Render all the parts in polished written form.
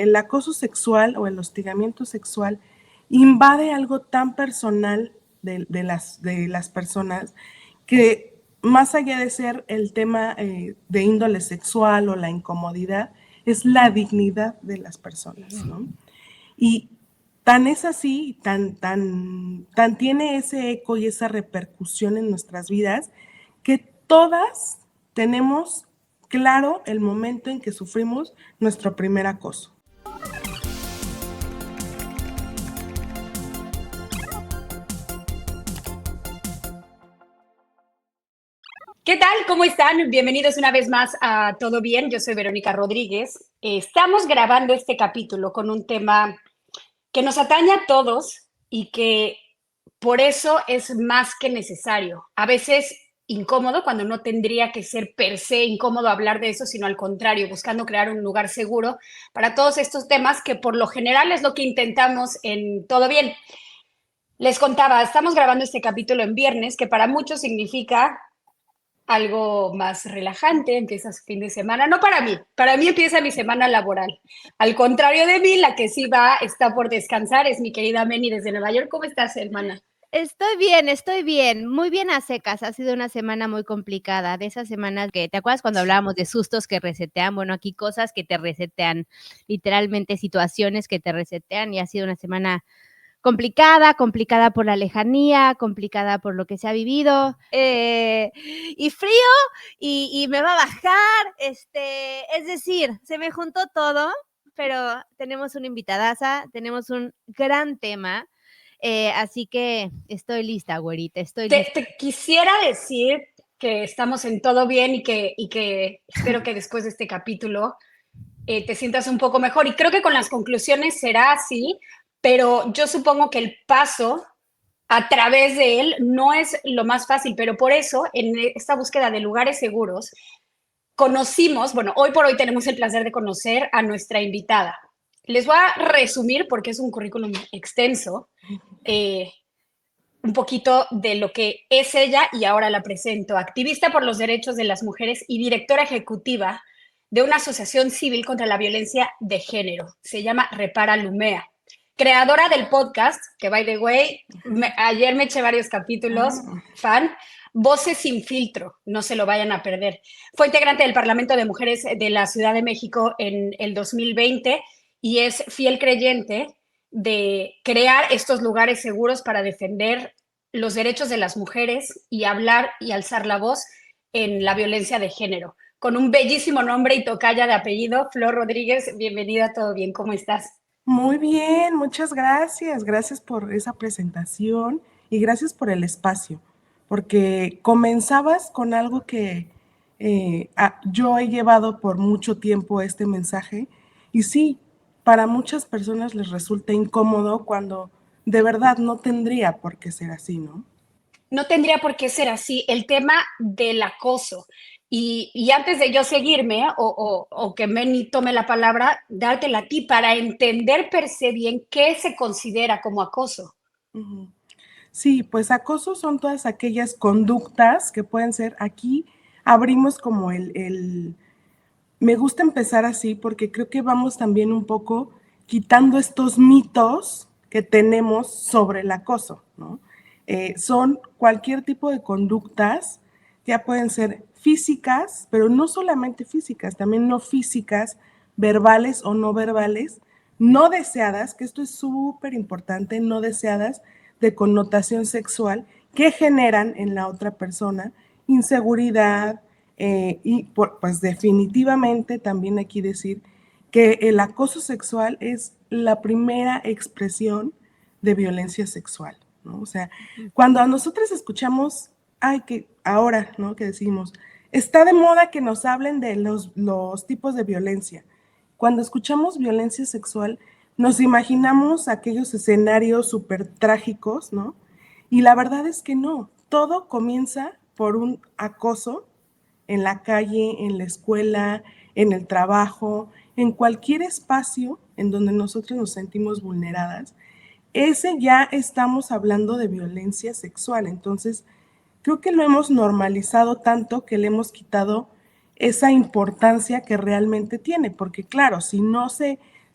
el acoso sexual o el hostigamiento sexual invade algo tan personal de las personas que más allá de ser el tema de índole sexual o la incomodidad, es la dignidad de las personas, ¿no? Y tan es así, tan tiene ese eco y esa repercusión en nuestras vidas, que todas tenemos claro el momento en que sufrimos nuestro primer acoso. ¿Qué tal? ¿Cómo están? Bienvenidos una vez más a Todo Bien. Yo soy Verónica Rodríguez. Estamos grabando este capítulo con un tema que nos atañe a todos y que por eso es más que necesario. A veces incómodo cuando no tendría que ser per se incómodo hablar de eso, sino al contrario, buscando crear un lugar seguro para todos estos temas que por lo general es lo que intentamos en Todo Bien. Les contaba, estamos grabando este capítulo en viernes, que para muchos significa algo más relajante, empieza su fin de semana. No para mí empieza mi semana laboral. Al contrario de mí, la que sí está por descansar, es mi querida Meni desde Nueva York. ¿Cómo estás, hermana? Estoy bien, muy bien a secas. Ha sido una semana muy complicada, de esas semanas que, ¿te acuerdas cuando hablábamos de sustos que resetean? Bueno, aquí cosas que te resetean, literalmente situaciones que te resetean, y ha sido una semana complicada por la lejanía, complicada por lo que se ha vivido, y frío, y me va a bajar, es decir, se me juntó todo, pero tenemos una invitadaza, tenemos un gran tema, así que estoy lista, güerita, estoy lista. Te quisiera decir que estamos en Todo Bien y que espero que después de este capítulo te sientas un poco mejor. Y creo que con las conclusiones será así, pero yo supongo que el paso a través de él no es lo más fácil, pero por eso en esta búsqueda de lugares seguros conocimos, bueno, hoy por hoy tenemos el placer de conocer a nuestra invitada. Les voy a resumir porque es un currículum extenso, un poquito de lo que es ella y ahora la presento. Activista por los derechos de las mujeres y directora ejecutiva de una asociación civil contra la violencia de género. Se llama Repara Lumea. Creadora del podcast, que by the way, ayer me eché varios capítulos, fan, Voces sin filtro, no se lo vayan a perder. Fue integrante del Parlamento de Mujeres de la Ciudad de México en el 2020 y es fiel creyente de crear estos lugares seguros para defender los derechos de las mujeres y hablar y alzar la voz en la violencia de género. Con un bellísimo nombre y tocaya de apellido, Flor Rodríguez, bienvenida a Todo Bien, ¿cómo estás? Muy bien, muchas gracias. Gracias por esa presentación y gracias por el espacio, porque comenzabas con algo que yo he llevado por mucho tiempo este mensaje y sí, para muchas personas les resulta incómodo cuando de verdad no tendría por qué ser así, ¿no? No tendría por qué ser así. El tema del acoso. Y antes de yo seguirme o que Meni tome la palabra, dártela a ti para entender per se bien qué se considera como acoso. Ujú. Sí, pues acoso son todas aquellas conductas que pueden ser, aquí abrimos como me gusta empezar así porque creo que vamos también un poco quitando estos mitos que tenemos sobre el acoso, ¿no? Son cualquier tipo de conductas, ya pueden ser físicas, pero no solamente físicas, también no físicas, verbales o no verbales, no deseadas, que esto es súper importante, no deseadas, de connotación sexual, que generan en la otra persona inseguridad, pues definitivamente también aquí decir que el acoso sexual es la primera expresión de violencia sexual, ¿no? O sea, cuando a nosotros escuchamos, ay, que ahora, ¿no? Que decimos, está de moda que nos hablen de los tipos de violencia. Cuando escuchamos violencia sexual, nos imaginamos aquellos escenarios súper trágicos, ¿no? Y la verdad es que no, todo comienza por un acoso en la calle, en la escuela, en el trabajo, en cualquier espacio en donde nosotros nos sentimos vulneradas, ese ya estamos hablando de violencia sexual. Entonces, creo que lo hemos normalizado tanto que le hemos quitado esa importancia que realmente tiene, porque claro, si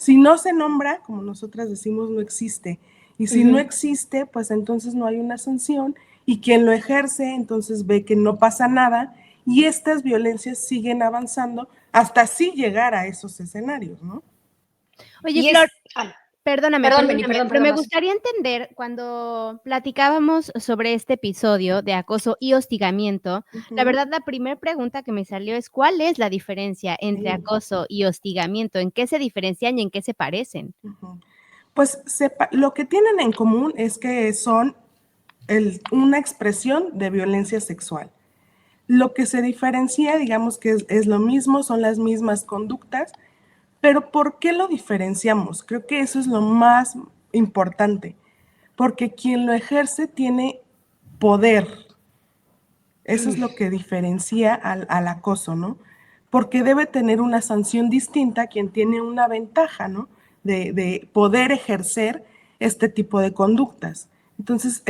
Si no se nombra, como nosotras decimos, no existe. Y si no existe, pues entonces no hay una sanción y quien lo ejerce entonces ve que no pasa nada y estas violencias siguen avanzando hasta así llegar a esos escenarios, ¿no? Oye, Flor, Perdón, Meni, pero me gustaría entender, cuando platicábamos sobre este episodio de acoso y hostigamiento, la verdad, la primera pregunta que me salió es, ¿cuál es la diferencia entre acoso y hostigamiento? ¿En qué se diferencian y en qué se parecen? Pues lo que tienen en común es que son una expresión de violencia sexual. Lo que se diferencia, digamos que es lo mismo, son las mismas conductas, pero ¿por qué lo diferenciamos? Creo que eso es lo más importante, porque quien lo ejerce tiene poder. Eso es lo que diferencia al acoso, ¿no? Porque debe tener una sanción distinta quien tiene una ventaja, ¿no? De poder ejercer este tipo de conductas. Entonces,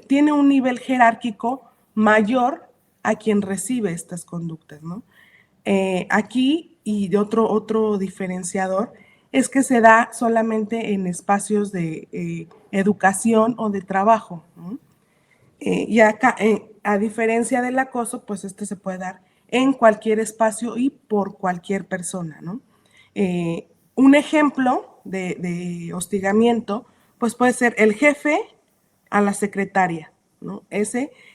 tiene un nivel jerárquico mayor a quien recibe estas conductas, ¿no? Aquí, y de otro diferenciador, es que se da solamente en espacios de educación o de trabajo, ¿no? Y acá, a diferencia del acoso, pues este se puede dar en cualquier espacio y por cualquier persona, ¿no? Un ejemplo de hostigamiento, pues puede ser el jefe a la secretaria, ¿no?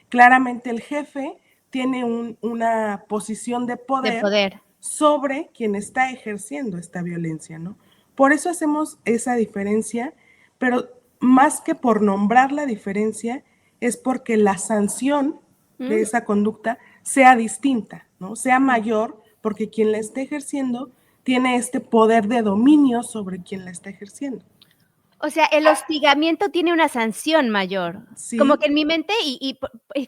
Claramente el jefe tiene una posición de poder sobre quien está ejerciendo esta violencia, ¿no? Por eso hacemos esa diferencia, pero más que por nombrar la diferencia, es porque la sanción de esa conducta sea distinta, ¿no? Sea mayor, porque quien la esté ejerciendo tiene este poder de dominio sobre quien la está ejerciendo. O sea, el hostigamiento tiene una sanción mayor. Sí. Como que en mi mente, y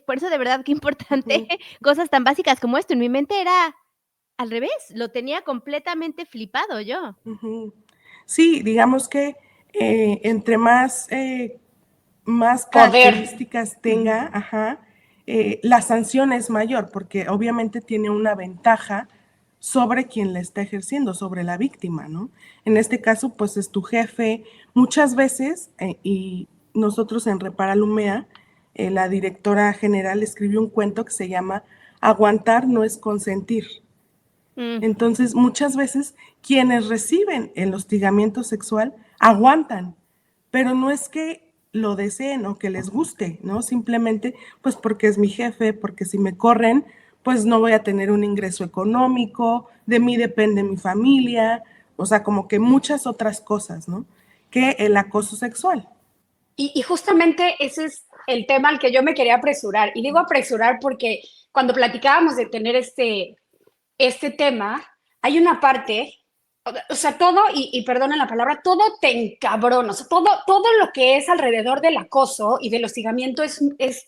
por eso de verdad qué importante, cosas tan básicas como esto, en mi mente era al revés, lo tenía completamente flipado yo. Sí, digamos que entre más Poder. características tenga, la sanción es mayor, porque obviamente tiene una ventaja sobre quien la está ejerciendo, sobre la víctima, ¿no? En este caso, pues es tu jefe. Muchas veces, y nosotros en Repara-Lumea, la directora general escribió un cuento que se llama Aguantar no es consentir. Entonces, muchas veces quienes reciben el hostigamiento sexual aguantan, pero no es que lo deseen o que les guste, ¿no? Simplemente, pues porque es mi jefe, porque si me corren, pues no voy a tener un ingreso económico, de mí depende mi familia, o sea, como que muchas otras cosas, ¿no? Que el acoso sexual. Y justamente ese es el tema al que yo me quería apresurar. Y digo apresurar porque cuando platicábamos de tener este tema, hay una parte, o sea, todo, y perdonen la palabra, todo te encabrona, o sea, todo lo que es alrededor del acoso y del hostigamiento es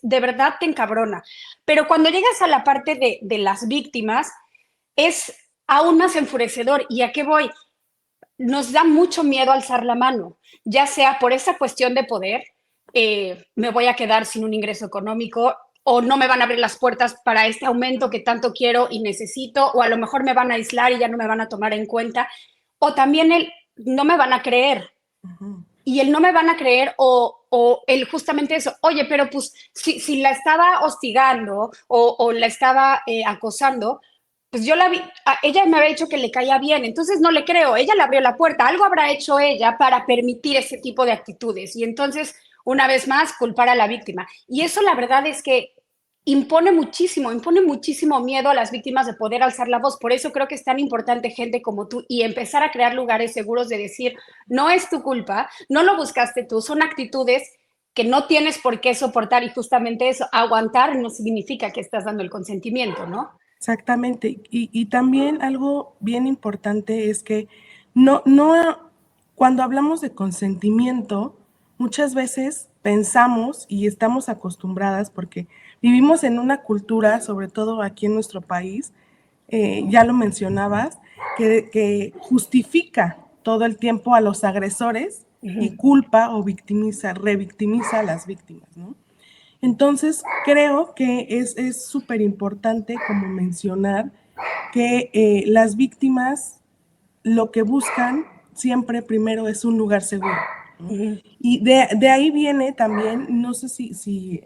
de verdad te encabrona. Pero cuando llegas a la parte de las víctimas, es aún más enfurecedor. ¿Y a qué voy? Nos da mucho miedo alzar la mano, ya sea por esa cuestión de poder, me voy a quedar sin un ingreso económico, o no me van a abrir las puertas para este aumento que tanto quiero y necesito, o a lo mejor me van a aislar y ya no me van a tomar en cuenta, o también el no me van a creer. Y el no me van a creer o el justamente eso, oye, pero pues si la estaba hostigando o la estaba acosando, pues yo la vi, ella me había dicho que le caía bien, entonces no le creo, ella le abrió la puerta, algo habrá hecho ella para permitir ese tipo de actitudes y entonces, una vez más, culpar a la víctima. Y eso la verdad es que impone muchísimo miedo a las víctimas de poder alzar la voz. Por eso creo que es tan importante gente como tú y empezar a crear lugares seguros de decir, no es tu culpa, no lo buscaste tú, son actitudes que no tienes por qué soportar y justamente eso, aguantar no significa que estás dando el consentimiento, ¿no? Exactamente. Y también algo bien importante es que cuando hablamos de consentimiento, muchas veces pensamos y estamos acostumbradas porque vivimos en una cultura, sobre todo aquí en nuestro país, ya lo mencionabas, que justifica todo el tiempo a los agresores y culpa o revictimiza a las víctimas, ¿no? Entonces, creo que es súper importante como mencionar que las víctimas lo que buscan siempre primero es un lugar seguro, ¿no? Y de ahí viene también, no sé si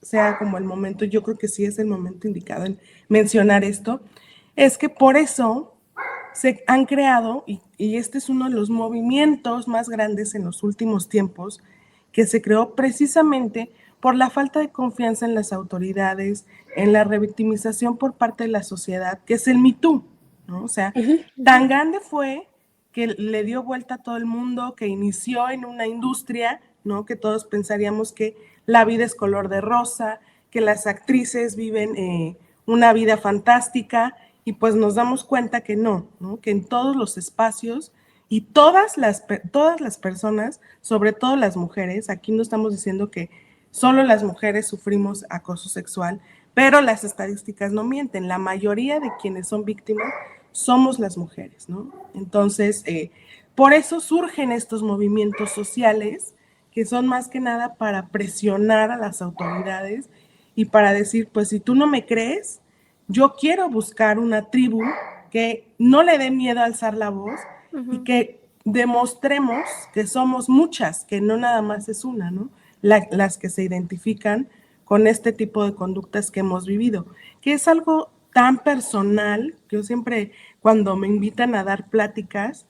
sea como el momento, yo creo que sí es el momento indicado en mencionar esto, es que por eso se han creado, y este es uno de los movimientos más grandes en los últimos tiempos, que se creó precisamente por la falta de confianza en las autoridades, en la revictimización por parte de la sociedad, que es el Me Too, ¿no? O sea, tan grande fue que le dio vuelta a todo el mundo, que inició en una industria, ¿no? Que todos pensaríamos que la vida es color de rosa, que las actrices viven una vida fantástica, y pues nos damos cuenta que no, ¿no? Que en todos los espacios y todas las personas, sobre todo las mujeres, aquí no estamos diciendo que solo las mujeres sufrimos acoso sexual, pero las estadísticas no mienten, la mayoría de quienes son víctimas somos las mujeres, ¿no? Entonces, por eso surgen estos movimientos sociales que son más que nada para presionar a las autoridades y para decir, pues si tú no me crees, yo quiero buscar una tribu que no le dé miedo a alzar la voz y que demostremos que somos muchas, que no nada más es una, ¿no? Las que se identifican con este tipo de conductas que hemos vivido, que es algo tan personal. Yo siempre, cuando me invitan a dar pláticas,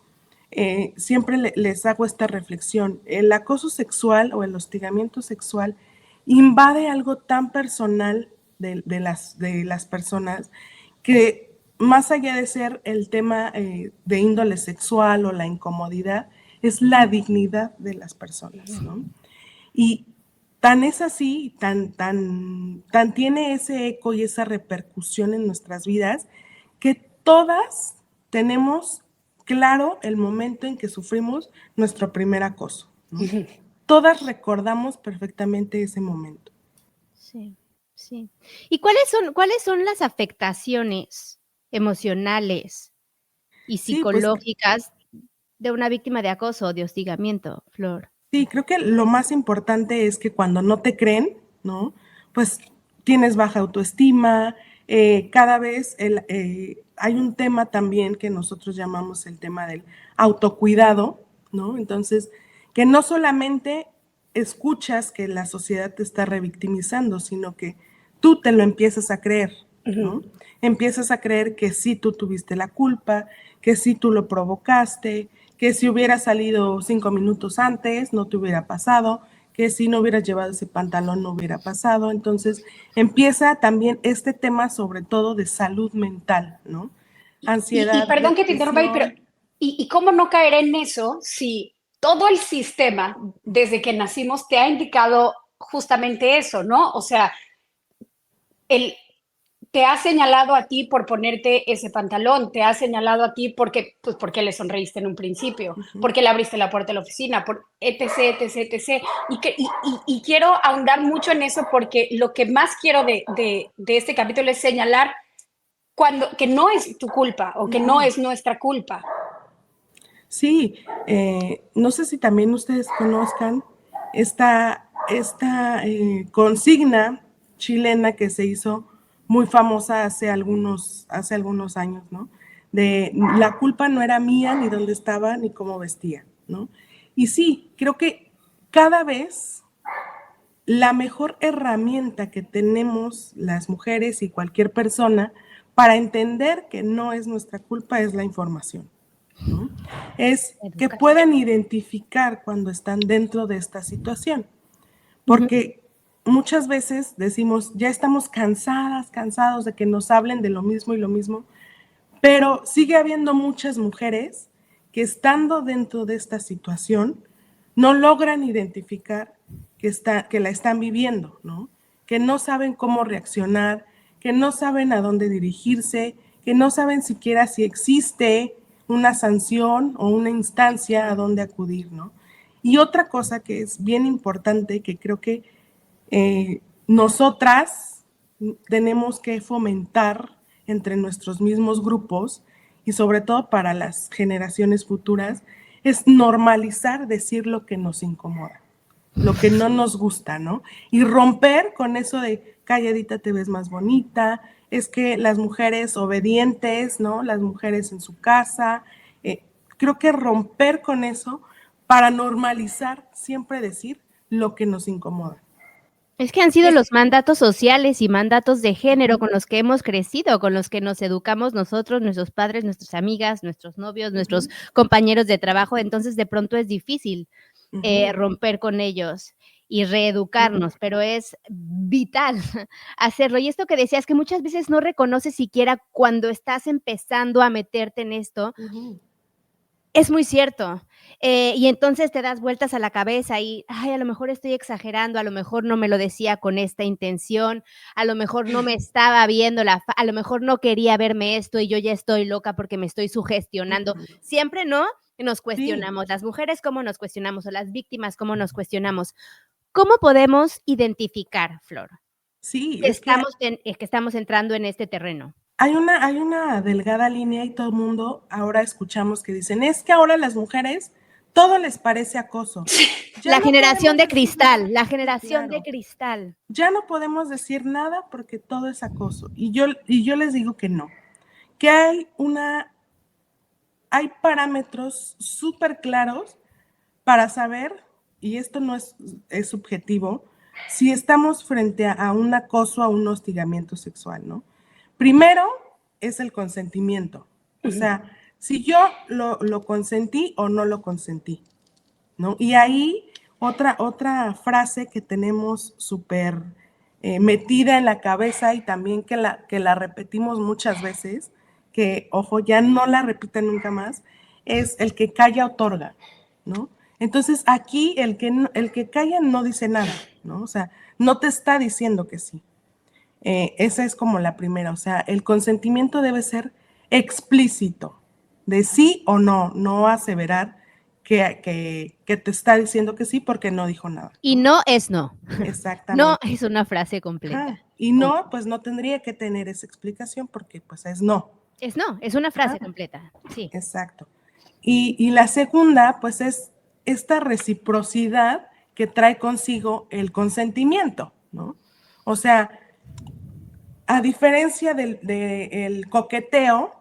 siempre les hago esta reflexión. El acoso sexual o el hostigamiento sexual invade algo tan personal de las personas, que más allá de ser el tema de índole sexual o la incomodidad, es la dignidad de las personas, ¿no? Y tan es así, tan tiene ese eco y esa repercusión en nuestras vidas, que todas tenemos claro el momento en que sufrimos nuestro primer acoso, ¿no? Todas recordamos perfectamente ese momento. Sí, sí. ¿Y cuáles son las afectaciones emocionales y Sí, pues psicológicas de una víctima de acoso o de hostigamiento, Flor? sí, creo que lo más importante es que cuando no te creen, ¿no? Pues tienes baja autoestima, cada vez hay un tema también que nosotros llamamos el tema del autocuidado, ¿no? Entonces, que no solamente escuchas que la sociedad te está revictimizando, sino que tú te lo empiezas a creer, ¿no? Empiezas a creer que sí tú tuviste la culpa, que sí tú lo provocaste, que si hubiera salido 5 minutos antes no te hubiera pasado, que si no hubieras llevado ese pantalón no hubiera pasado. Entonces empieza también este tema sobre todo de salud mental, ¿no? Ansiedad, Perdón que te interrumpa ahí, pero depresión. ¿y cómo no caer en eso si todo el sistema desde que nacimos te ha indicado justamente eso, ¿no? O sea, el, te ha señalado a ti por ponerte ese pantalón, te ha señalado a ti pues porque le sonreíste en un principio, porque le abriste la puerta de la oficina, por etc, etc, etc. Y quiero ahondar mucho en eso porque lo que más quiero de este capítulo es señalar que no es tu culpa o que no es nuestra culpa. Sí, no sé si también ustedes conozcan esta consigna chilena que se hizo muy famosa hace algunos años, ¿no? De la culpa no era mía, ni dónde estaba, ni cómo vestía, ¿no? Y sí, creo que cada vez la mejor herramienta que tenemos las mujeres y cualquier persona para entender que no es nuestra culpa es la información, ¿no? Es que puedan identificar cuando están dentro de esta situación, porque muchas veces decimos, ya estamos cansados de que nos hablen de lo mismo y lo mismo, pero sigue habiendo muchas mujeres que estando dentro de esta situación no logran identificar que la están viviendo, ¿no? Que no saben cómo reaccionar, que no saben a dónde dirigirse, que no saben siquiera si existe una sanción o una instancia a dónde acudir, ¿no? Y otra cosa que es bien importante, que creo que nosotras tenemos que fomentar entre nuestros mismos grupos y sobre todo para las generaciones futuras, es normalizar decir lo que nos incomoda, lo que no nos gusta, ¿no? Y romper con eso de calladita te ves más bonita, es que las mujeres obedientes, ¿no? Las mujeres en su casa, creo que romper con eso para normalizar siempre decir lo que nos incomoda. Es que han sido los mandatos sociales y mandatos de género con los que hemos crecido, con los que nos educamos nosotros, nuestros padres, nuestras amigas, nuestros novios, nuestros compañeros de trabajo. Entonces, de pronto es difícil romper con ellos y reeducarnos, pero es vital hacerlo. Y esto que decías, que muchas veces no reconoces siquiera cuando estás empezando a meterte en esto, es muy cierto. Y entonces te das vueltas a la cabeza y, ay, a lo mejor estoy exagerando, a lo mejor no me lo decía con esta intención, a lo mejor no me estaba viendo a lo mejor no quería verme esto y yo ya estoy loca porque me estoy sugestionando. Siempre, ¿no? Nos cuestionamos. Las mujeres, ¿cómo nos cuestionamos? O las víctimas, ¿cómo nos cuestionamos? ¿Cómo podemos identificar, Flor, Sí, que estamos entrando en este terreno? Hay una delgada línea y todo el mundo ahora escuchamos que dicen, es que ahora las mujeres todo les parece acoso. La generación de cristal, la generación de cristal. Ya no podemos decir nada porque todo es acoso. Y yo les digo que no, que hay parámetros súper claros para saber, y esto no es subjetivo, si estamos frente a un acoso, a un hostigamiento sexual, ¿no? Primero es el consentimiento. O sea, si yo lo consentí o no lo consentí, ¿no? Y ahí otra frase que tenemos súper metida en la cabeza y también que la repetimos muchas veces, que, ojo, ya no la repiten nunca más, es el que calla otorga, ¿no? Entonces, aquí el que calla no dice nada, ¿no? O sea, no te está diciendo que sí. Esa es como la primera, o sea, el consentimiento debe ser explícito, de sí o no, no aseverar que te está diciendo que sí porque no dijo nada, ¿no? Y no es no. Exactamente. No es una frase completa. Y no, pues no tendría que tener esa explicación porque pues es no. Es no, es una frase completa, sí. Exacto. Y la segunda, pues es esta reciprocidad que trae consigo el consentimiento, ¿no? O sea, a diferencia del coqueteo,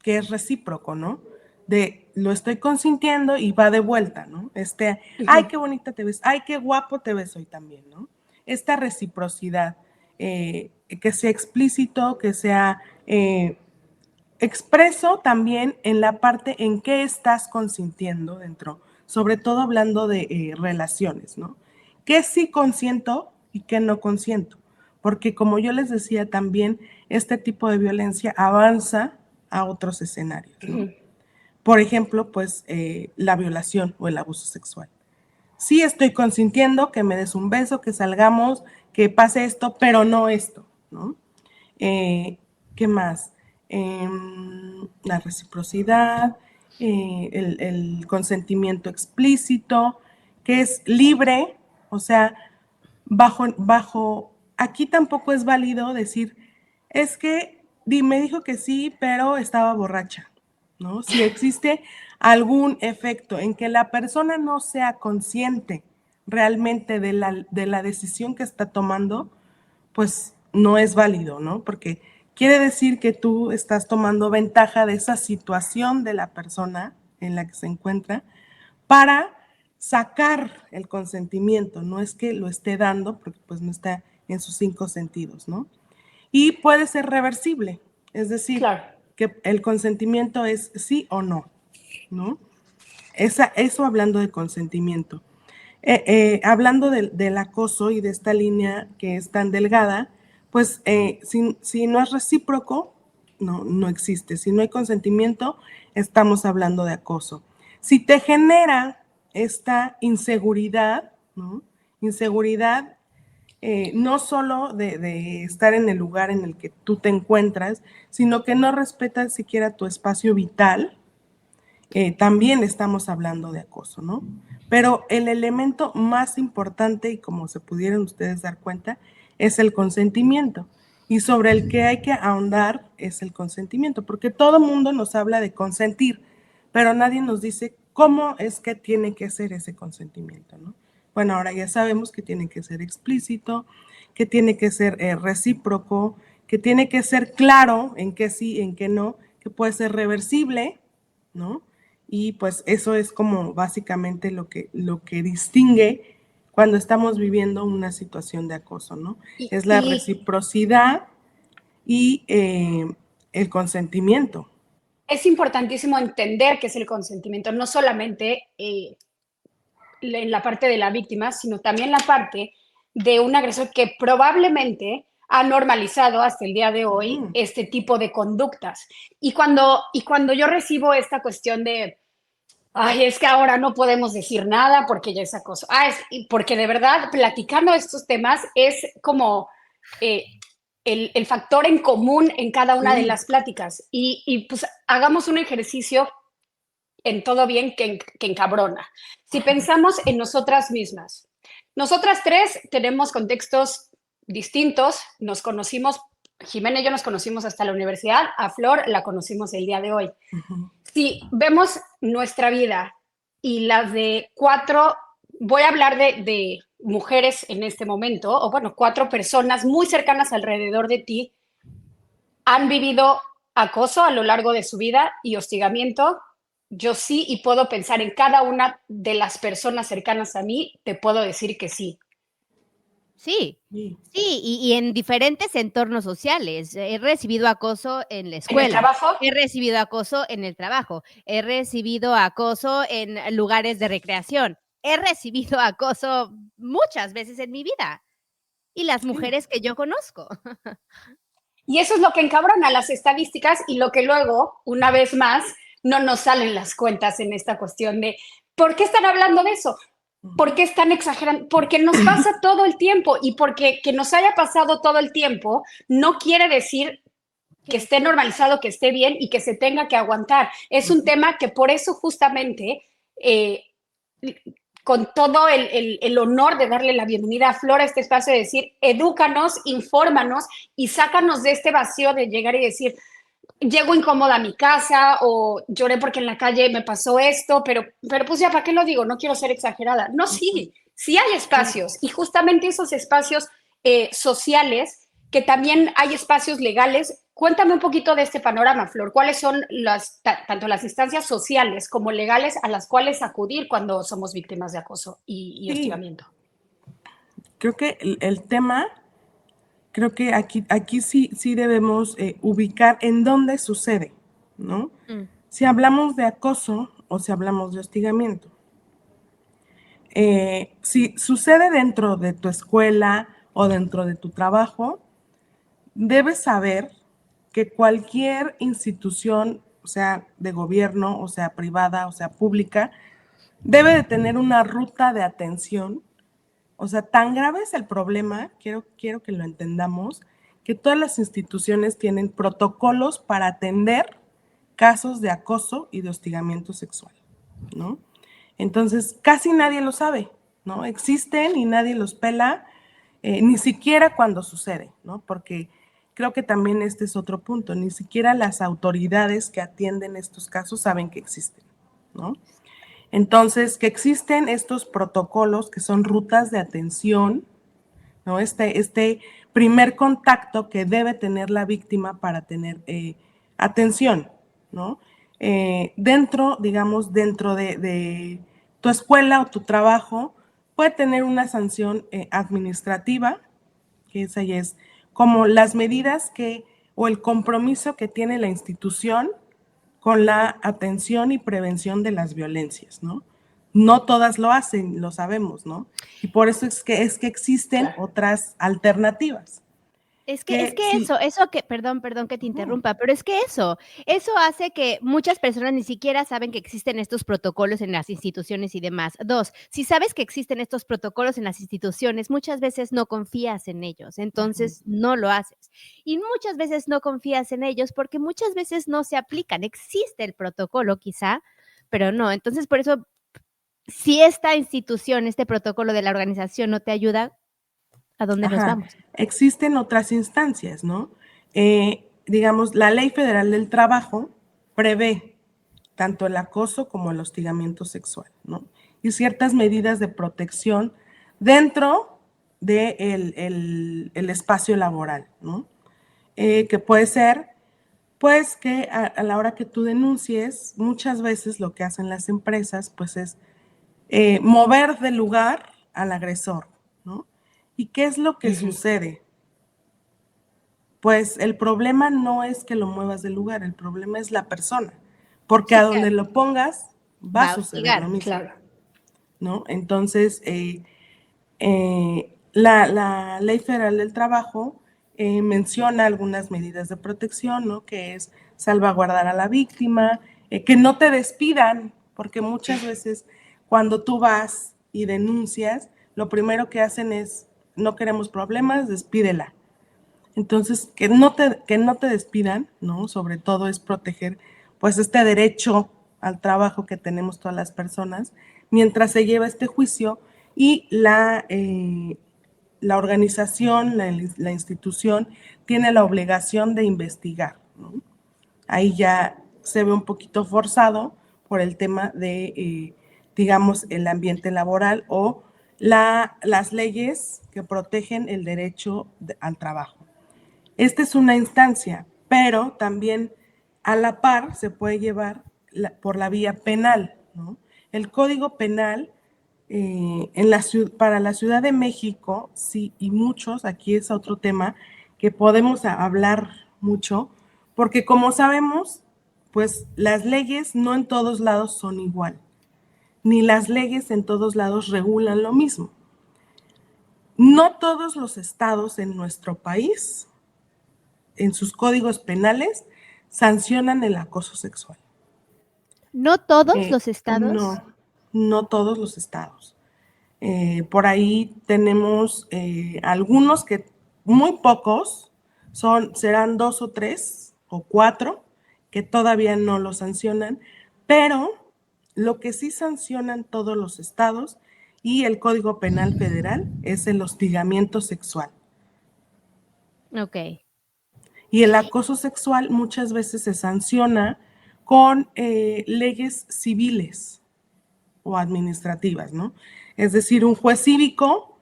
que es recíproco, ¿no? De lo estoy consintiendo y va de vuelta, ¿no? Ay, qué bonita te ves, ay, qué guapo te ves hoy también, ¿no? Esta reciprocidad, que sea explícito, que sea expreso también en la parte en que estás consintiendo dentro, sobre todo hablando de relaciones, ¿no? ¿Qué sí consiento y qué no consiento? Porque como yo les decía también, este tipo de violencia avanza a otros escenarios, ¿no? Por ejemplo, pues la violación o el abuso sexual. Sí estoy consintiendo que me des un beso, que salgamos, que pase esto, pero no esto, ¿no? ¿Qué más? La reciprocidad, el consentimiento explícito, que es libre, o sea, aquí tampoco es válido decir, es que me dijo que sí, pero estaba borracha, ¿no? Si existe algún efecto en que la persona no sea consciente realmente de la decisión que está tomando, pues no es válido, ¿no? Porque quiere decir que tú estás tomando ventaja de esa situación de la persona en la que se encuentra para sacar el consentimiento, no es que lo esté dando, porque pues no está en sus 5 sentidos, ¿no? Y puede ser reversible, es decir, que el consentimiento es sí o no, ¿no? Eso hablando de consentimiento. Hablando del acoso y de esta línea que es tan delgada, pues si no es recíproco, no existe. Si no hay consentimiento, estamos hablando de acoso. Si te genera esta inseguridad, ¿no? Inseguridad no solo de estar en el lugar en el que tú te encuentras, sino que no respetas siquiera tu espacio vital, también estamos hablando de acoso, ¿no? Pero el elemento más importante, y como se pudieron ustedes dar cuenta, es el consentimiento. Y sobre el que hay que ahondar es el consentimiento, porque todo mundo nos habla de consentir, pero nadie nos dice cómo es que tiene que ser ese consentimiento, ¿no? Bueno, ahora ya sabemos que tiene que ser explícito, que tiene que ser recíproco, que tiene que ser claro en qué sí, en qué no, que puede ser reversible, ¿no? y pues eso es como básicamente lo que distingue cuando estamos viviendo una situación de acoso, ¿no? Es la reciprocidad y el consentimiento. Es importantísimo entender qué es el consentimiento, no solamente en la parte de la víctima, sino también la parte de un agresor que probablemente ha normalizado hasta el día de hoy este tipo de conductas. Y cuando yo recibo esta cuestión de, ay, es que ahora no podemos decir nada porque ya es acoso. Porque de verdad, platicando estos temas es como el factor en común en cada una de las pláticas. Y pues hagamos un ejercicio en todo bien que encabrona. Si pensamos en nosotras mismas, nosotras tres tenemos contextos distintos, nos conocimos, Jimena y yo nos conocimos hasta la universidad, a Flor la conocimos el día de hoy. Si vemos nuestra vida y las de 4, voy a hablar de mujeres en este momento, o bueno, 4 personas muy cercanas alrededor de ti, han vivido acoso a lo largo de su vida y hostigamiento. Yo sí, y puedo pensar en cada una de las personas cercanas a mí, te puedo decir que sí. Sí, y en diferentes entornos sociales. He recibido acoso en la escuela. ¿En el trabajo? He recibido acoso en el trabajo. He recibido acoso en lugares de recreación. He recibido acoso muchas veces en mi vida. Y las mujeres que yo conozco. Y eso es lo que encabrona las estadísticas y lo que luego, una vez más, no nos salen las cuentas en esta cuestión de ¿por qué están hablando de eso? ¿Por qué están exagerando? Porque nos pasa todo el tiempo y porque que nos haya pasado todo el tiempo no quiere decir que esté normalizado, que esté bien y que se tenga que aguantar. Es un tema que por eso justamente, con todo el honor de darle la bienvenida a Flor a este espacio, de decir, edúcanos, infórmanos y sácanos de este vacío de llegar y decir, llego incómoda a mi casa o lloré porque en la calle me pasó esto, pero pues ya, ¿para qué lo digo? No quiero ser exagerada. No, sí hay espacios y justamente esos espacios sociales, que también hay espacios legales. Cuéntame un poquito de este panorama, Flor. ¿Cuáles son tanto las instancias sociales como legales a las cuales acudir cuando somos víctimas de acoso y hostigamiento? Creo que el tema... Creo que aquí sí debemos ubicar en dónde sucede, ¿no? Si hablamos de acoso o si hablamos de hostigamiento. Si sucede dentro de tu escuela o dentro de tu trabajo, debes saber que cualquier institución, o sea, de gobierno, o sea, privada, o sea, pública, debe de tener una ruta de atención. O sea, tan grave es el problema, quiero que lo entendamos, que todas las instituciones tienen protocolos para atender casos de acoso y de hostigamiento sexual, ¿no? Entonces, casi nadie lo sabe, ¿no? Existen y nadie los pela, ni siquiera cuando sucede, ¿no? Porque creo que también este es otro punto, ni siquiera las autoridades que atienden estos casos saben que existen, ¿no? Entonces, que existen estos protocolos que son rutas de atención, ¿no? Este primer contacto que debe tener la víctima para tener atención, ¿no? Dentro de tu escuela o tu trabajo, puede tener una sanción administrativa, que esa ya es como las medidas o el compromiso que tiene la institución con la atención y prevención de las violencias, ¿no? No todas lo hacen, lo sabemos, ¿no? Y por eso es que existen otras alternativas. Es que eso que, perdón que te interrumpa, pero es que eso hace que muchas personas ni siquiera saben que existen estos protocolos en las instituciones y demás. 2, si sabes que existen estos protocolos en las instituciones, muchas veces no confías en ellos, entonces no lo haces. Y muchas veces no confías en ellos porque muchas veces no se aplican. Existe el protocolo quizá, pero no. Entonces, por eso, si esta institución, este protocolo de la organización no te ayuda, ¿a dónde nos vamos? Existen otras instancias, ¿no? Digamos, la Ley Federal del Trabajo prevé tanto el acoso como el hostigamiento sexual, ¿no? Y ciertas medidas de protección dentro del el espacio laboral, ¿no? Que puede ser Pues que a la hora que tú denuncies, muchas veces lo que hacen las empresas, pues es mover del lugar al agresor, ¿no? ¿Y qué es lo que sucede? Pues el problema no es que lo muevas del lugar, el problema es la persona, porque Sí, a donde lo pongas va a va a suceder lo hostigar. mismo, Claro. ¿no? Entonces, la Ley Federal del Trabajo menciona algunas medidas de protección, ¿no? Que es salvaguardar a la víctima, que no te despidan, porque muchas veces cuando tú vas y denuncias, lo primero que hacen es, no queremos problemas, despídela. Entonces, que no te despidan, ¿no? Sobre todo es proteger, pues, este derecho al trabajo que tenemos todas las personas, mientras se lleva este juicio y la organización, la institución, tiene la obligación de investigar, ¿no? Ahí ya se ve un poquito forzado por el tema de, digamos, el ambiente laboral o las leyes que protegen el derecho al trabajo. Esta es una instancia, pero también a la par se puede llevar por la vía penal, ¿no? El Código Penal para la Ciudad de México, sí, y muchos, aquí es otro tema que podemos hablar mucho, porque como sabemos, pues las leyes no en todos lados son igual, ni las leyes en todos lados regulan lo mismo. No todos los estados en nuestro país en sus códigos penales sancionan el acoso sexual. ¿No todos los estados? No, no todos los estados. Por ahí tenemos algunos que, muy pocos, serán 2 o 3 o 4 que todavía no lo sancionan, pero lo que sí sancionan todos los estados y el Código Penal Federal es el hostigamiento sexual. Ok. Y el acoso sexual muchas veces se sanciona con leyes civiles o administrativas, ¿no? Es decir, un juez cívico,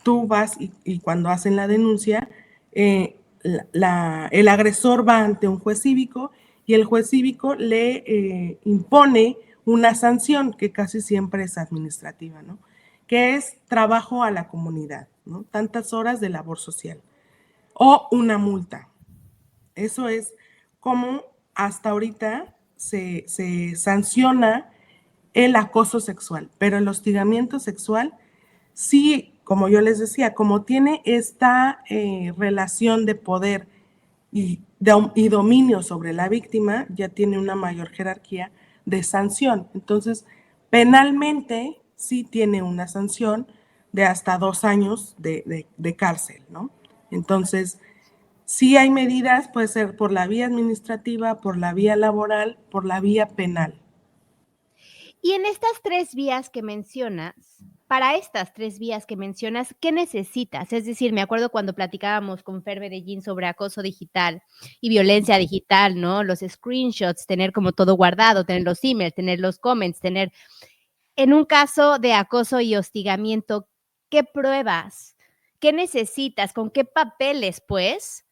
tú vas y cuando hacen la denuncia, el agresor va ante un juez cívico y el juez cívico le impone una sanción que casi siempre es administrativa, ¿no? Que es trabajo a la comunidad, ¿no? Tantas horas de labor social o una multa. Eso es como hasta ahorita se sanciona el acoso sexual, pero el hostigamiento sexual, sí, como yo les decía, como tiene esta relación de poder y dominio sobre la víctima, ya tiene una mayor jerarquía de sanción. Entonces, penalmente sí tiene una sanción de hasta 2 años de cárcel, ¿no? Entonces, sí hay medidas, puede ser por la vía administrativa, por la vía laboral, por la vía penal. Y en estas 3 vías que mencionas, para estas 3 vías que mencionas, ¿qué necesitas? Es decir, me acuerdo cuando platicábamos con Fer Medellín sobre acoso digital y violencia digital, ¿no? Los screenshots, tener como todo guardado, tener los emails, tener los comments, tener en un caso de acoso y hostigamiento, ¿qué pruebas? ¿Qué necesitas? ¿Con qué papeles, pues,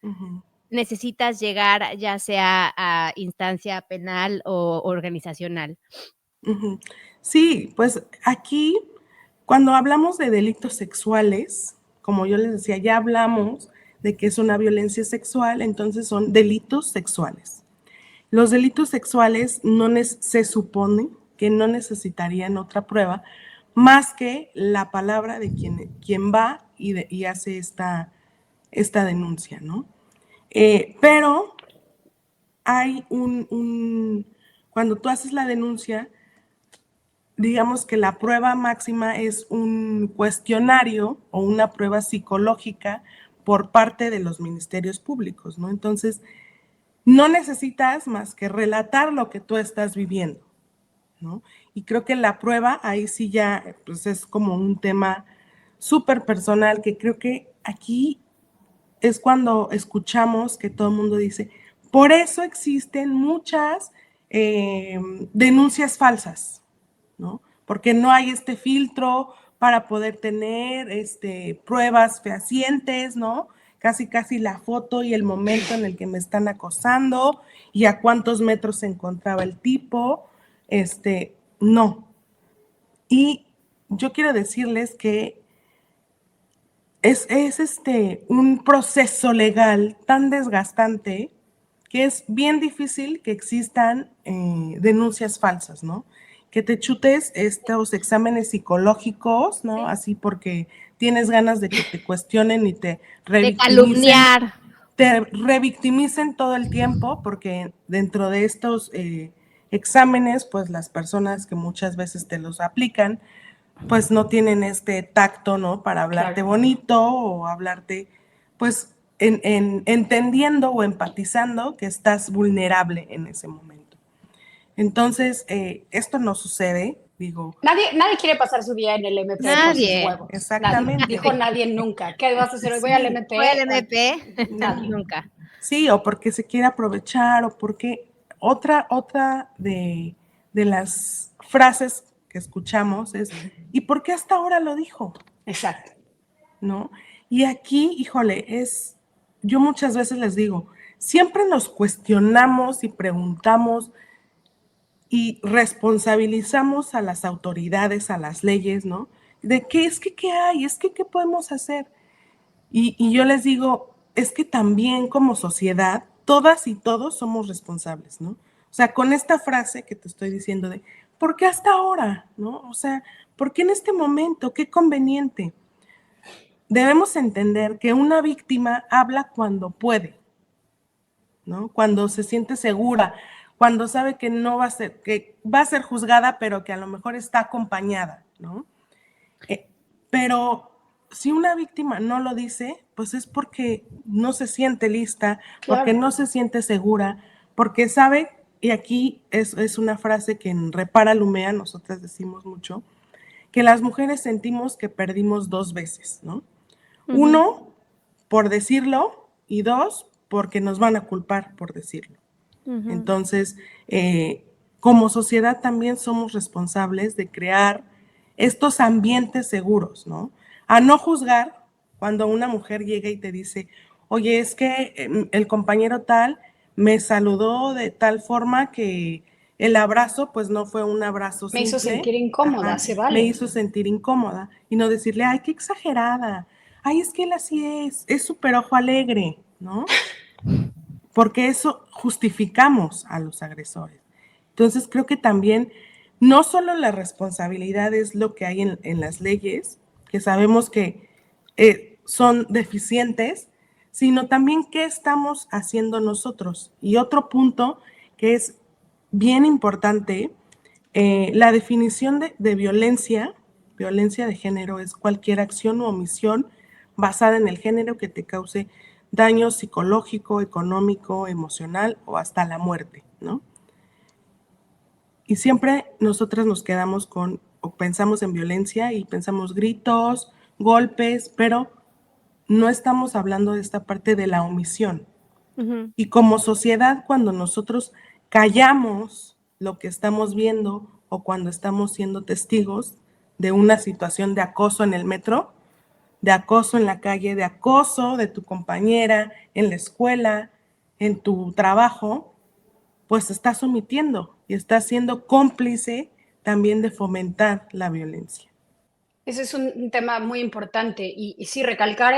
necesitas llegar, ya sea a instancia penal o organizacional? Sí, pues aquí, cuando hablamos de delitos sexuales, como yo les decía, ya hablamos de que es una violencia sexual, entonces son delitos sexuales. Los delitos sexuales se supone que no necesitarían otra prueba más que la palabra de quien va y hace esta denuncia, ¿no? Pero hay cuando tú haces la denuncia, digamos que la prueba máxima es un cuestionario o una prueba psicológica por parte de los ministerios públicos, ¿no? Entonces, no necesitas más que relatar lo que tú estás viviendo, ¿no? Y creo que la prueba ahí sí ya pues es como un tema súper personal que creo que aquí es cuando escuchamos que todo el mundo dice, por eso existen muchas denuncias falsas, ¿no? Porque no hay este filtro para poder tener pruebas fehacientes, ¿no? casi la foto y el momento en el que me están acosando y a cuántos metros se encontraba el tipo, no. Y yo quiero decirles que es un proceso legal tan desgastante que es bien difícil que existan denuncias falsas, ¿no? Que te chutes estos exámenes psicológicos, ¿no? Así porque tienes ganas de que te cuestionen y te De calumniar. revictimicen todo el tiempo, porque dentro de estos exámenes, pues las personas que muchas veces te los aplican, pues no tienen este tacto, ¿no? Para hablarte bonito o hablarte, pues, entendiendo o empatizando que estás vulnerable en ese momento. Entonces, esto no sucede, digo. Nadie quiere pasar su día en el MP por sus huevos. Exactamente. Nadie. Dijo nadie nunca. ¿Qué vas a hacer hoy? Voy al MP. Voy al MP. Nadie. Nunca. Sí, o porque se quiere aprovechar, o porque otra de las frases que escuchamos es, ¿y por qué hasta ahora lo dijo? Exacto. ¿No? Y aquí, híjole, yo muchas veces les digo, siempre nos cuestionamos y preguntamos y responsabilizamos a las autoridades, a las leyes, ¿no? De qué hay, qué podemos hacer. Y yo les digo, es que también como sociedad, todas y todos somos responsables, ¿no? O sea, con esta frase que te estoy diciendo de, ¿por qué hasta ahora? ¿No? O sea, ¿por qué en este momento? Qué conveniente. Debemos entender que una víctima habla cuando puede, ¿no? Cuando se siente segura, cuando sabe que no va a ser, que va a ser juzgada, pero que a lo mejor está acompañada, ¿no? Pero si una víctima no lo dice, pues es porque no se siente lista, porque no se siente segura, porque sabe, y aquí es una frase que en Repara Lumea nosotras decimos mucho, que las mujeres sentimos que perdimos 2 veces, ¿no? Uno, por decirlo, y 2, porque nos van a culpar por decirlo. Entonces, como sociedad también somos responsables de crear estos ambientes seguros, ¿no? A no juzgar cuando una mujer llega y te dice, oye, es que el compañero tal me saludó de tal forma que el abrazo, pues no fue un abrazo simple. Me hizo sentir incómoda, se vale. Me hizo sentir incómoda. Y no decirle, ay, qué exagerada. Ay, es que él así es súper ojo alegre, ¿no? Porque eso justificamos a los agresores. Entonces creo que también no solo la responsabilidad es lo que hay en las leyes, que sabemos que son deficientes, sino también qué estamos haciendo nosotros. Y otro punto que es bien importante, la definición de violencia de género es cualquier acción u omisión basada en el género que te cause daño psicológico, económico, emocional o hasta la muerte, ¿no? Y siempre nosotras nos quedamos o pensamos en violencia y pensamos gritos, golpes, pero no estamos hablando de esta parte de la omisión. Y como sociedad, cuando nosotros callamos lo que estamos viendo o cuando estamos siendo testigos de una situación de acoso en el metro, de acoso en la calle, de acoso de tu compañera en la escuela, en tu trabajo, pues estás omitiendo y estás siendo cómplice también de fomentar la violencia. Ese es un tema muy importante y sí, recalcar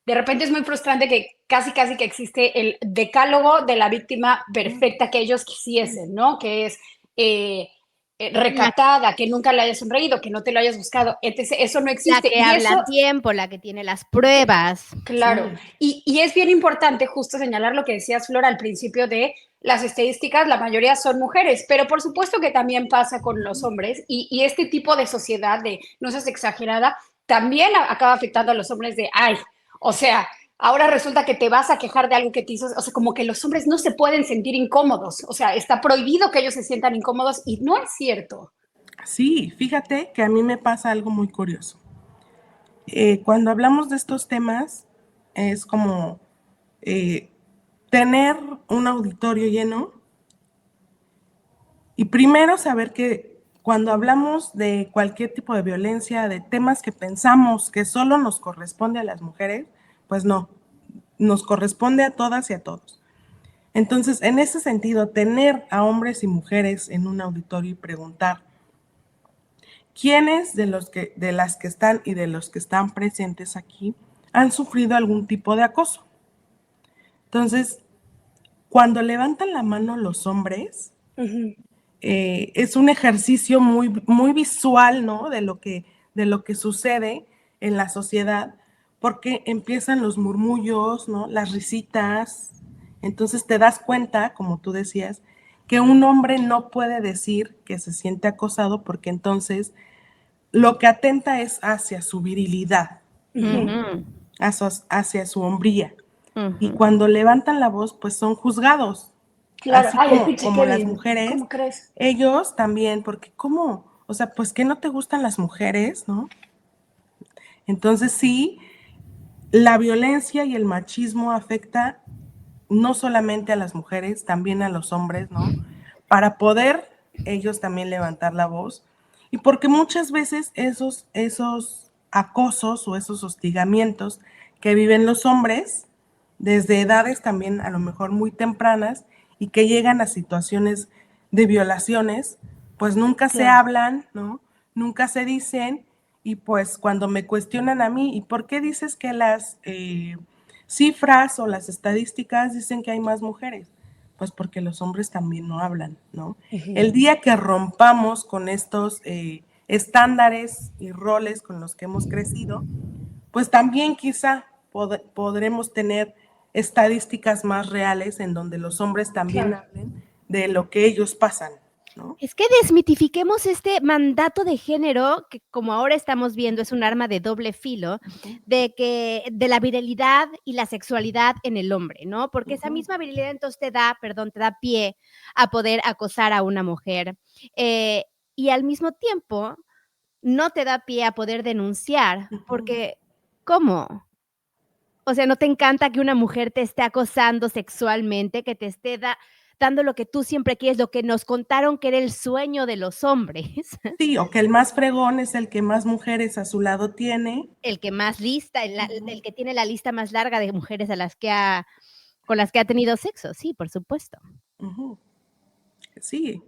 de repente es muy frustrante que casi que existe el decálogo de la víctima perfecta que ellos quisiesen, ¿no? Que es recatada, que nunca le hayas sonreído, que no te lo hayas buscado, etc. Eso no existe. La que habla a tiempo, la que tiene las pruebas. Claro. Sí. Y es bien importante justo señalar lo que decías, Flora, al principio de las estadísticas, la mayoría son mujeres, pero por supuesto que también pasa con los hombres y este tipo de sociedad de no seas exagerada también acaba afectando a los hombres de, ay, o sea, ahora resulta que te vas a quejar de algo que te hizo, o sea, como que los hombres no se pueden sentir incómodos, o sea, está prohibido que ellos se sientan incómodos y no es cierto. Sí, fíjate que a mí me pasa algo muy curioso. Cuando hablamos de estos temas, es como tener un auditorio lleno y primero saber que cuando hablamos de cualquier tipo de violencia, de temas que pensamos que solo nos corresponde a las mujeres, pues no, nos corresponde a todas y a todos. Entonces, en ese sentido, tener a hombres y mujeres en un auditorio y preguntar quiénes de las que están y de los que están presentes aquí han sufrido algún tipo de acoso. Entonces, cuando levantan la mano los hombres, es un ejercicio muy, muy visual, ¿no? De lo que sucede en la sociedad, porque empiezan los murmullos, ¿no? Las risitas. Entonces te das cuenta, como tú decías, que un hombre no puede decir que se siente acosado porque entonces lo que atenta es hacia su virilidad, hacia su hombría. Y cuando levantan la voz, pues son juzgados. Claro, Así ay, el pinche como las Kevin, mujeres, ¿cómo crees? ellos también, porque ¿cómo? O sea, pues que no te gustan las mujeres, ¿no? Entonces sí, la violencia y el machismo afecta no solamente a las mujeres, también a los hombres, ¿no? Para poder ellos también levantar la voz. Y porque muchas veces esos acosos o esos hostigamientos que viven los hombres, desde edades también a lo mejor muy tempranas, y que llegan a situaciones de violaciones, pues nunca se hablan, ¿no? Nunca se dicen, y pues cuando me cuestionan a mí, ¿y por qué dices que las cifras o las estadísticas dicen que hay más mujeres? Pues porque los hombres también no hablan, ¿no? El día que rompamos con estos estándares y roles con los que hemos crecido, pues también quizá podremos tener estadísticas más reales en donde los hombres también hablen de lo que ellos pasan, ¿no? Es que desmitifiquemos este mandato de género, que como ahora estamos viendo es un arma de doble filo, de la virilidad y la sexualidad en el hombre, ¿no? Porque esa misma virilidad entonces te da pie a poder acosar a una mujer. Y al mismo tiempo no te da pie a poder denunciar, porque ¿cómo? O sea, ¿no te encanta que una mujer te esté acosando sexualmente, que te esté dando lo que tú siempre quieres, lo que nos contaron que era el sueño de los hombres? Sí, o que el más fregón es el que más mujeres a su lado tiene. El que más lista, el que tiene la lista más larga de mujeres con las que ha tenido sexo, sí, por supuesto. Sí.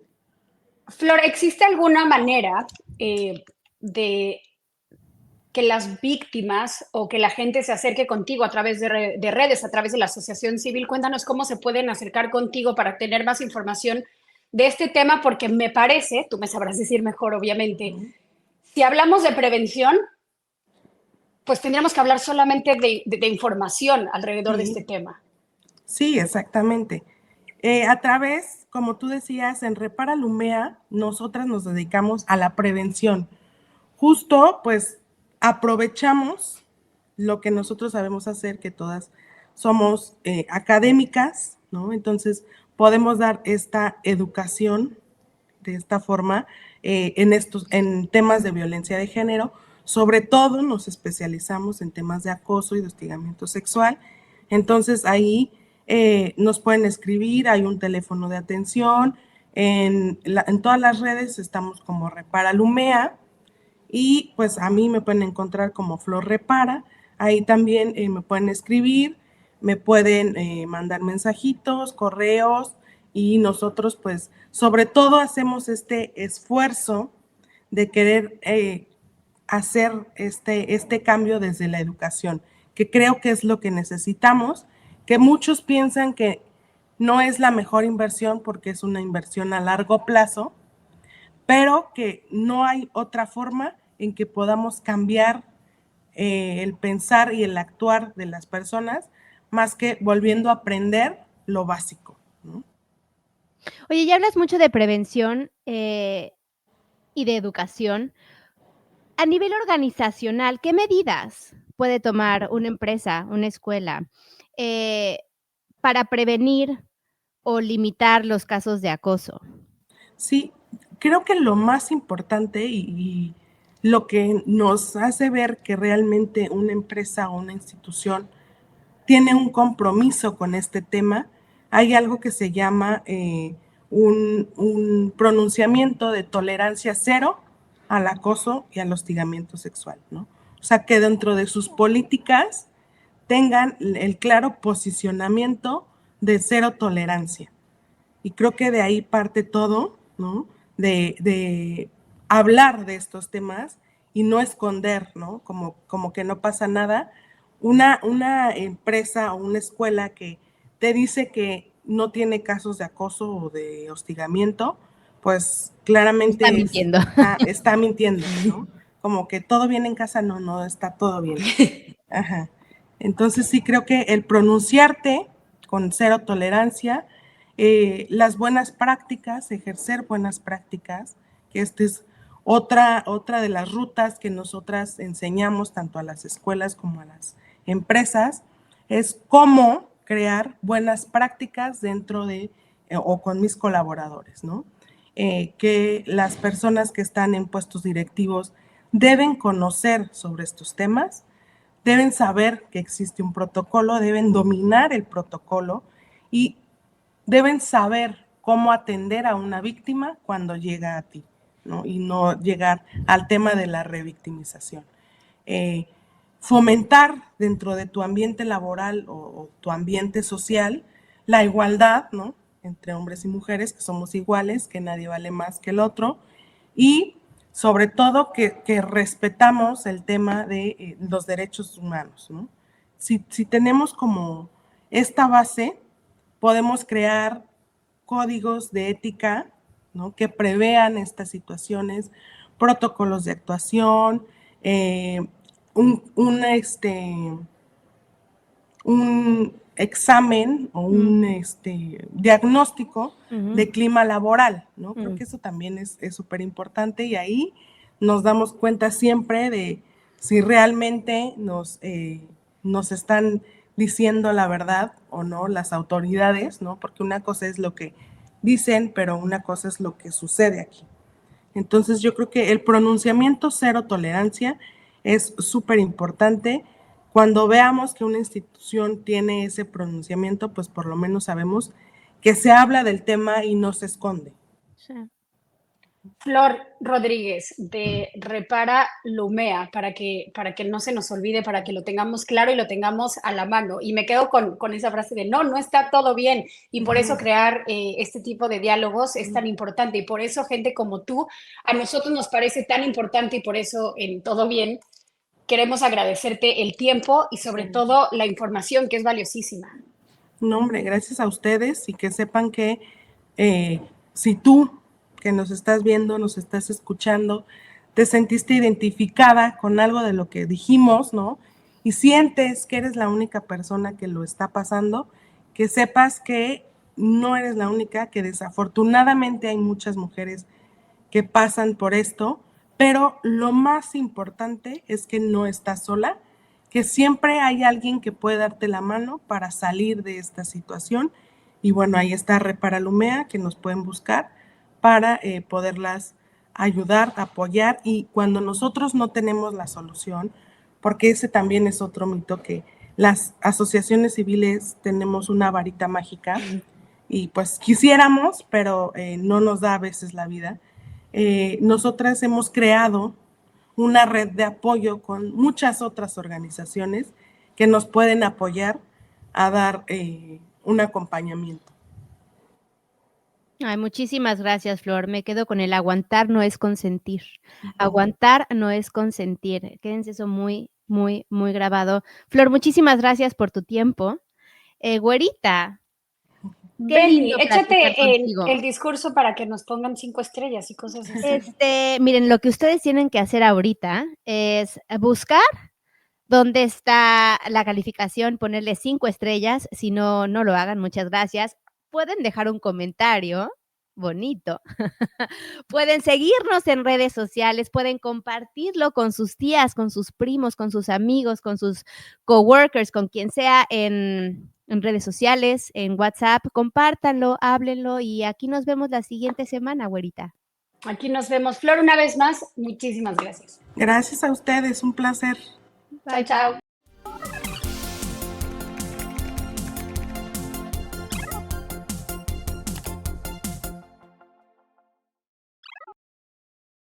Flor, ¿existe alguna manera de que las víctimas o que la gente se acerque contigo a través de redes, a través de la asociación civil? Cuéntanos cómo se pueden acercar contigo para tener más información de este tema, porque me parece, tú me sabrás decir mejor, obviamente, si hablamos de prevención, pues tendríamos que hablar solamente de información alrededor de este tema. Sí, exactamente. A través, como tú decías, en Repara Lumea, nosotras nos dedicamos a la prevención. Justo, pues, aprovechamos lo que nosotros sabemos hacer, que todas somos académicas, ¿no? Entonces, podemos dar esta educación de esta forma en temas de violencia de género. Sobre todo nos especializamos en temas de acoso y de hostigamiento sexual. Entonces ahí nos pueden escribir, hay un teléfono de atención, en todas las redes estamos como Repara Lumea, y pues a mí me pueden encontrar como Flor Repara. Ahí también me pueden escribir, me pueden mandar mensajitos, correos, y nosotros pues sobre todo hacemos este esfuerzo de querer hacer este cambio desde la educación, que creo que es lo que necesitamos, que muchos piensan que no es la mejor inversión porque es una inversión a largo plazo, pero que no hay otra forma en que podamos cambiar el pensar y el actuar de las personas, más que volviendo a aprender lo básico, ¿no? Oye, ya hablas mucho de prevención y de educación. A nivel organizacional, ¿qué medidas puede tomar una empresa, una escuela, eh, para prevenir o limitar los casos de acoso? Sí, creo que lo más importante y lo que nos hace ver que realmente una empresa o una institución tiene un compromiso con este tema, hay algo que se llama un pronunciamiento de tolerancia cero al acoso y al hostigamiento sexual, ¿no? O sea, que dentro de sus políticas tengan el claro posicionamiento de cero tolerancia. Y creo que de ahí parte todo, ¿no? De hablar de estos temas y no esconder, ¿no? Como que no pasa nada. Una empresa o una escuela que te dice que no tiene casos de acoso o de hostigamiento, pues claramente está mintiendo, ¿no? Como que todo bien en casa, no está todo bien. Ajá. Entonces sí creo que el pronunciarte con cero tolerancia, las buenas prácticas, ejercer buenas prácticas, que esta es otra de las rutas que nosotras enseñamos tanto a las escuelas como a las empresas, es cómo crear buenas prácticas dentro de o con mis colaboradores, ¿no? Que las personas que están en puestos directivos deben conocer sobre estos temas, deben saber que existe un protocolo, deben dominar el protocolo y deben saber cómo atender a una víctima cuando llega a ti, ¿no? Y no llegar al tema de la revictimización. Fomentar dentro de tu ambiente laboral o tu ambiente social la igualdad, ¿no? Entre hombres y mujeres, que somos iguales, que nadie vale más que el otro, y sobre todo que respetamos el tema de los derechos humanos, ¿no? Si tenemos como esta base, podemos crear códigos de ética, ¿no? Que prevean estas situaciones, protocolos de actuación, un examen o un diagnóstico de clima laboral, ¿no? Creo que eso también es súper importante y ahí nos damos cuenta siempre de si realmente nos están diciendo la verdad o no las autoridades, ¿no? Porque una cosa es lo que dicen, pero una cosa es lo que sucede aquí. Entonces yo creo que el pronunciamiento cero tolerancia es súper importante. Cuando veamos que una institución tiene ese pronunciamiento, pues por lo menos sabemos que se habla del tema y no se esconde. Sí. Flor Rodríguez de Repara Lumea, para que no se nos olvide, para que lo tengamos claro y lo tengamos a la mano. Y me quedo con esa frase de no está todo bien. Y por eso crear este tipo de diálogos es tan importante. Y por eso gente como tú, a nosotros nos parece tan importante y por eso en Todo Bien queremos agradecerte el tiempo y sobre todo la información que es valiosísima. No, hombre, gracias a ustedes y que sepan que si tú que nos estás viendo, nos estás escuchando, te sentiste identificada con algo de lo que dijimos, ¿no? Y sientes que eres la única persona que lo está pasando, que sepas que no eres la única, que desafortunadamente hay muchas mujeres que pasan por esto, pero lo más importante es que no estás sola, que siempre hay alguien que puede darte la mano para salir de esta situación. Y bueno, ahí está Repara Lumea, que nos pueden buscar para poderlas ayudar, apoyar. Y cuando nosotros no tenemos la solución, porque ese también es otro mito, que las asociaciones civiles tenemos una varita mágica y pues quisiéramos, pero no nos da a veces la vida. Nosotras hemos creado una red de apoyo con muchas otras organizaciones que nos pueden apoyar a dar un acompañamiento. Ay, muchísimas gracias, Flor. Me quedo con el aguantar no es consentir. Aguantar no es consentir. Quédense eso muy, muy, muy grabado. Flor, muchísimas gracias por tu tiempo. Güerita. Benny, échate el discurso para que nos pongan 5 estrellas y cosas así. Miren, lo que ustedes tienen que hacer ahorita es buscar dónde está la calificación, ponerle 5 estrellas. Si no, no lo hagan. Muchas gracias. Pueden dejar un comentario bonito. Pueden seguirnos en redes sociales, pueden compartirlo con sus tías, con sus primos, con sus amigos, con sus coworkers, con quien sea en redes sociales, en WhatsApp. Compártanlo, háblenlo y aquí nos vemos la siguiente semana, güerita. Aquí nos vemos. Flor, una vez más, muchísimas gracias. Gracias a ustedes, un placer. Chao, chao.